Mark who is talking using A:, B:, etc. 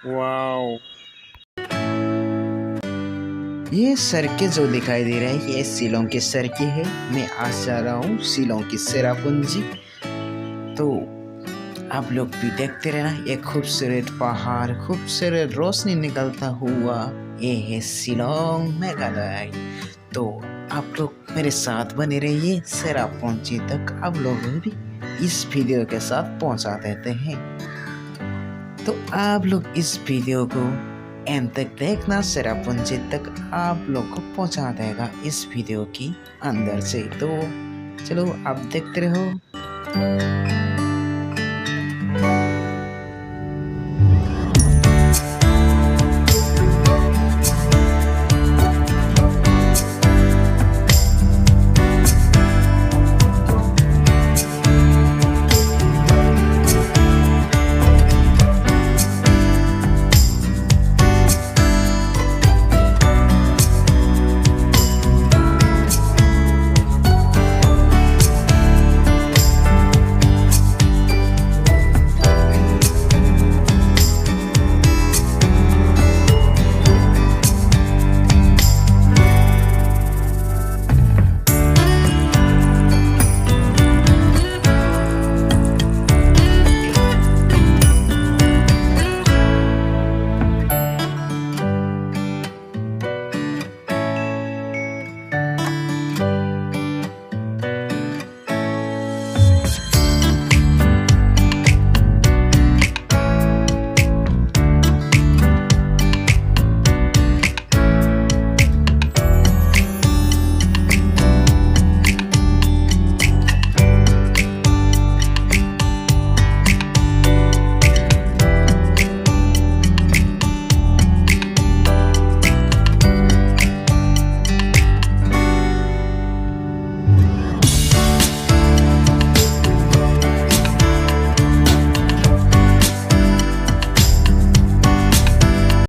A: Wow.
B: ये सड़कें जो दिखाई दे रहा है ये शिलोंग की सड़कें है। मैं आज जा रहा हूँ शिलोंग की चेरापूंजी। तो आप लोग भी देखते रहना, ये खूबसूरत पहाड़, खूबसूरत रोशनी निकलता हुआ, ये है शिलोंग मेघालय। तो आप लोग मेरे साथ बने रहिए चेरापूंजी तक। आप लोग भी इस वीडियो के साथ पहुंचा देते हैं। तो आप लोग इस वीडियो को एंड तक देखना, चेरापूंजी तक आप लोग को पहुंचा देगा इस वीडियो की अंदर से। तो चलो आप देखते रहो।